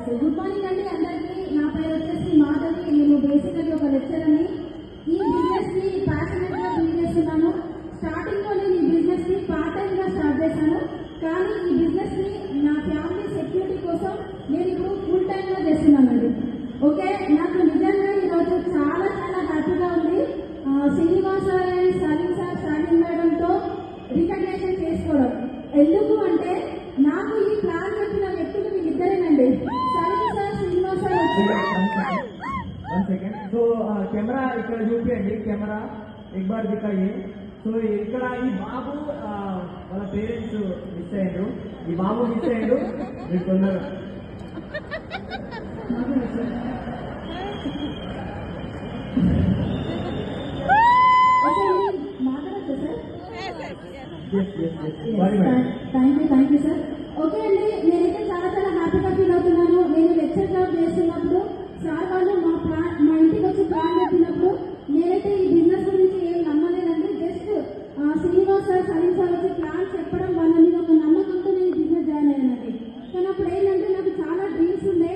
Good morning అండి అందరికీ. నా పేరు వచ్చేసి మాధవి. నేను బేసికల్లీ ఒక లెక్చర్ అని ఈ బిజినెస్ ని ప్యాషనెట్ గా బిల్డ్ చేస్తున్నాను. స్టార్టింగ్ లో నేను ఈ బిజినెస్ ని పార్ట్ టైం గా స్టార్ట్ చేశాను. కానీ ఈ బిజినెస్ ని నా ఫ్యామిలీ సెక్యూరిటీ కోసం నేను ఇప్పుడు ఫుల్ టైం గా చేస్తున్నానండి. ఓకే, నాకు నిజంగా ఈరోజు చాలా చాలా హ్యాపీగా ఉంది. Srinivas sir and Saleem sir starting మేడంతో రికగ్నైజేషన్ చేసుకోవడం. ఎందుకు అంటే నాకు ఈ ప్లాన్ చెప్పిన వ్యక్తులు వీళ్ళిద్దరేనండి, Saleem sir, Srinivas sir. So camera ఇక్కడ చూపించండి, కెమెరా ఎక్బార్ దిక్కాయి. సో ఇక్కడ ఈ బాబు వాళ్ళ పేరెంట్స్ మిస్ అయ్యారు, ఈ బాబు మిస్ అయ్యారు. మీరు తొందరగా థ్యాంక్ యూ సార్. ఓకే అండి, నేనైతే చాలా చాలా హ్యాపీగా ఫీల్ అవుతున్నాను. నేను లెక్చర్ జాబ్ చేస్తున్నప్పుడు సార్ వాళ్ళు మా ఇంటికి వచ్చి ప్లాన్ చెప్పినప్పుడు నేనైతే ఈ బిజినెస్ గురించి ఏం నమ్మలేదండి. Just Srinivas sir, Saleem sir వచ్చి ప్లాన్ చెప్పడం వల్ల మీద ఒక నమ్మకంతో నేను బిజినెస్ జాయిన్ అయ్యానండి. కానీ అప్పుడు ఏంటంటే నాకు చాలా డ్రీమ్స్ ఉండే.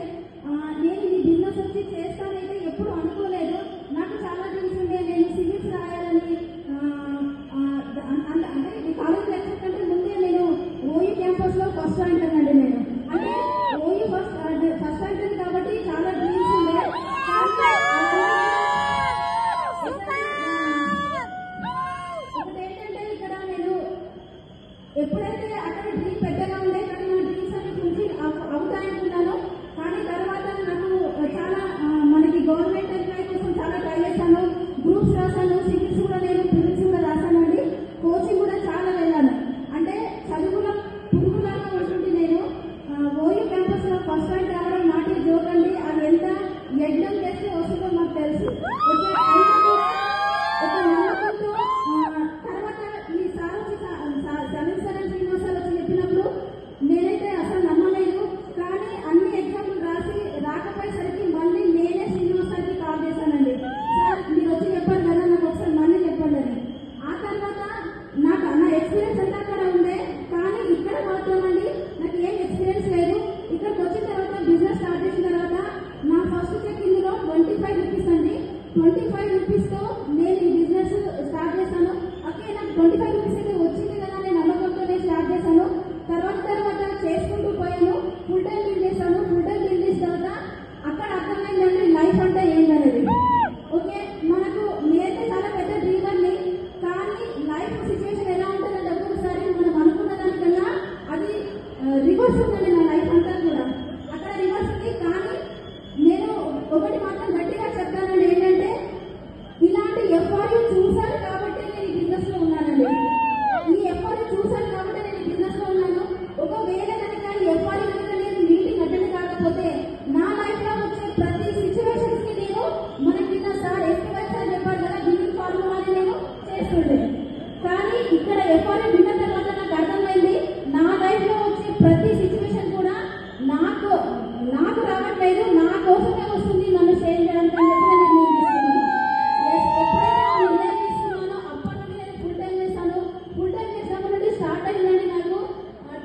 నేను ఈ బిజినెస్ వచ్చి చేస్తానైతే ఎప్పుడు అనుకోలేదు. నాకు చాలా డ్రీమ్స్ ఉండే. నేను సివిల్స్ రాయాలని, అంటే ఈ కాలేజ్ లెక్చర్ కంటే ముందే నేను ఓయూ క్యాంపస్ లో ఫస్ట్ ర్యాంక్ అండి. నేను అంటే ఓయూ ఫస్ట్ ర్యాంక్ కాబట్టి చాలా డ్రీమ్స్ ఉండే. ఒకటి ఏంటంటే ఇక్కడ నేను ఎప్పుడైతే అక్కడ డ్రీమ్ పెద్దగా ఉండే, కానీ నా డ్రీమ్స్ అన్ని ఫుల్ఫిల్ అవుతాయనుకున్నాను. కానీ తర్వాత నాకు చాలా మనకి గవర్నమెంట్ ఎంప్లాయీ కోసం చాలా ట్రై చేశాను. గ్రూప్స్ రాశాను, సివిల్స్ కూడా నేను ప్రిలిమ్స్ కూడా రాశానండి. కోచింగ్ కూడా చాలా వెళ్ళాను. అంటే చదువులో పురుగులాగా ఉంటుంది. నేను ఓయూ క్యాంపస్ లో ఫస్ట్ ర్యాంక్ రావడం నాటి జోక్ అండి. అది ఎంత యజ్ఞం చేస్తే వస్తుందో మాకు తెలుసు. ఒక నమ్మకంతో తర్వాత ఈ సార్ వచ్చి Salim sir and Srinivas sir వచ్చి చెప్పినప్పుడు నేనైతే అసలు నమ్మలేదు. కానీ అన్ని ఎగ్జామ్లు రాసి రాకపోయేసరికి మళ్ళీ నేనే శ్రీనివాస్ సార్కి కాల్ చేశానండి. సార్ మీరు వచ్చి చెప్పారు కదా, నాకు ఒకసారి మళ్ళీ చెప్పండి అని. ఆ తర్వాత నాకు నా ఎక్స్పీరియన్స్ అంతా అక్కడ ఉండే, కానీ ఇక్కడ మాత్రం అండి నాకు ఏం ఎక్స్పీరియన్స్ లేదు. ఇక్కడికి వచ్చిన తర్వాత బిజినెస్ స్టార్ట్ చేసిన తర్వాత నా ఫస్ట్ చెక్ ఇందులో 25 రూపీస్ అండి. 25 రూపీస్తో నేను ఈ బిజినెస్ స్టార్ట్ చేశాను. ఓకే, నాకు 25 రూపీస్ అయితే వచ్చింది కదా నేను నమ్మకంతోనే స్టార్ట్ చేశాను. తర్వాత చేసుకుంటూ పోయాను. ఫుల్ టైం బిల్ చేశాను. ఫుల్ టైం బిల్ చేసిన తర్వాత అక్కడ అర్థమైందండి లైఫ్ అంటే ఏంటనేది. ఓకే, మనకు నేనైతే చాలా పెద్ద డ్రీమర్ని, కానీ లైఫ్ సిచ్యువేషన్ ఎలా ఉంటుందంటే ఒక్కొక్కసారి మనం అనుకున్న దానికన్నా అది రివర్స్ ఉందండి. నా లైఫ్ అంతా కూడా అక్కడ రివర్స్ ఉంది. కానీ నేను ఒకటి మాత్రం గట్టిగా చెప్తానండి, ఏంటంటే ఇలాంటి ఎఫ్ఆర్యూ చూశాను కాబట్టి నేను ఈ బిజినెస్ లో ఉన్నానండి. ఈ ఎఫ్ఆర్యూ చూశాను కాబట్టి నేను ఈ బిజినెస్ లో ఉన్నాను. ఒకవేళ కనుక ఈ ఎఫ్ఆర్యూ కనుక నేను మీటింగ్ అటెండ్ కాకపోతే నా లైఫ్ లో వచ్చే ప్రతి సిచ్యువేషన్స్ కి నేను మన కింద సార్ ఎస్పీవై సార్ చెప్పారు కదా బిల్డింగ్ ఫార్ములా అని నేను చేస్తుండే. కానీ ఇక్కడ ఎఫ్ఆర్యూ విన్న తర్వాత నాకు అర్థమైంది నా లైఫ్ లో వచ్చే ప్రతి సిచ్యువేషన్ కూడా నాకు రావట్లేదు, నా కోసమే వస్తుంది నన్ను సేవ్ చేయడానికి అని చెప్పి నేను తీసుకున్నాను. ఎప్పుడైతే ఆ నిర్ణయం తీసుకున్నానో అప్పటి నుండి నేను ఫుల్ టైం చేశాను. ఫుల్ టైం చేసినప్పటి నుండి స్టార్ట్ అయిందండి. నాకు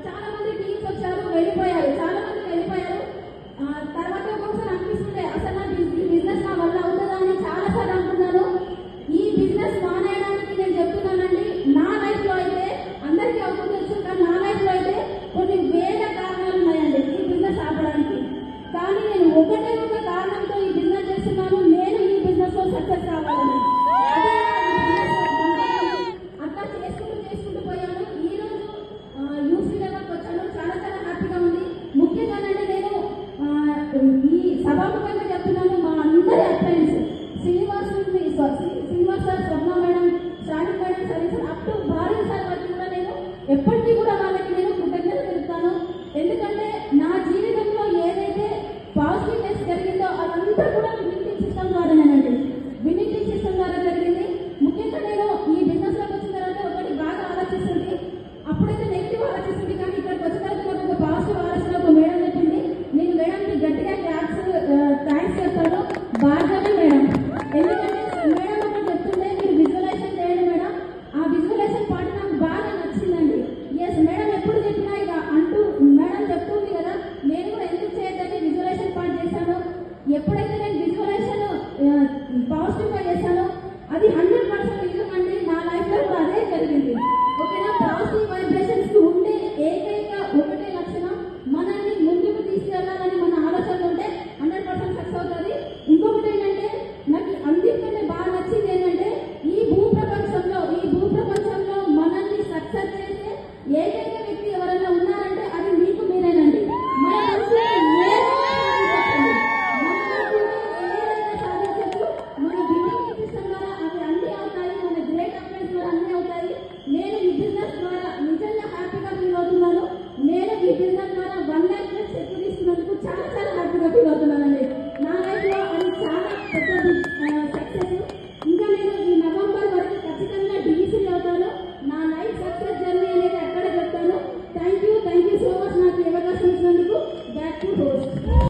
చాలా మంది టీమ్స్ వచ్చారు, వెళ్ళిపోయారు, చాలా మంది వెళ్ళిపోయారు. తర్వాత ఒక్కొక్కసారి అనిపిస్తుండే అసలు నా బిజినెస్ నా వల్ల అవుతుందా అని చాలా సార్లు అనుకున్నాను. ఈ బిజినెస్ మానేయడానికి నేను చెప్తున్నానండి, నా లైఫ్ లో అయితే అందరికీ అవుతుండొచ్చు, కానీ నా లైఫ్ లో అయితే కొన్ని వేల కారణాలు ఉన్నాయండి ఈ బిజినెస్ ఆపడానికి. కానీ నేను ఒకటే ఒక కారణంతో ఈ బిజినెస్ చేస్తున్నాను, నేను ఈ బిజినెస్ లో సక్సెస్ కావాలని. అట్లా చేసుకుంటూ పోయాను. ఈ రోజు యూసీ లెవెల్కి వచ్చాను. చాలా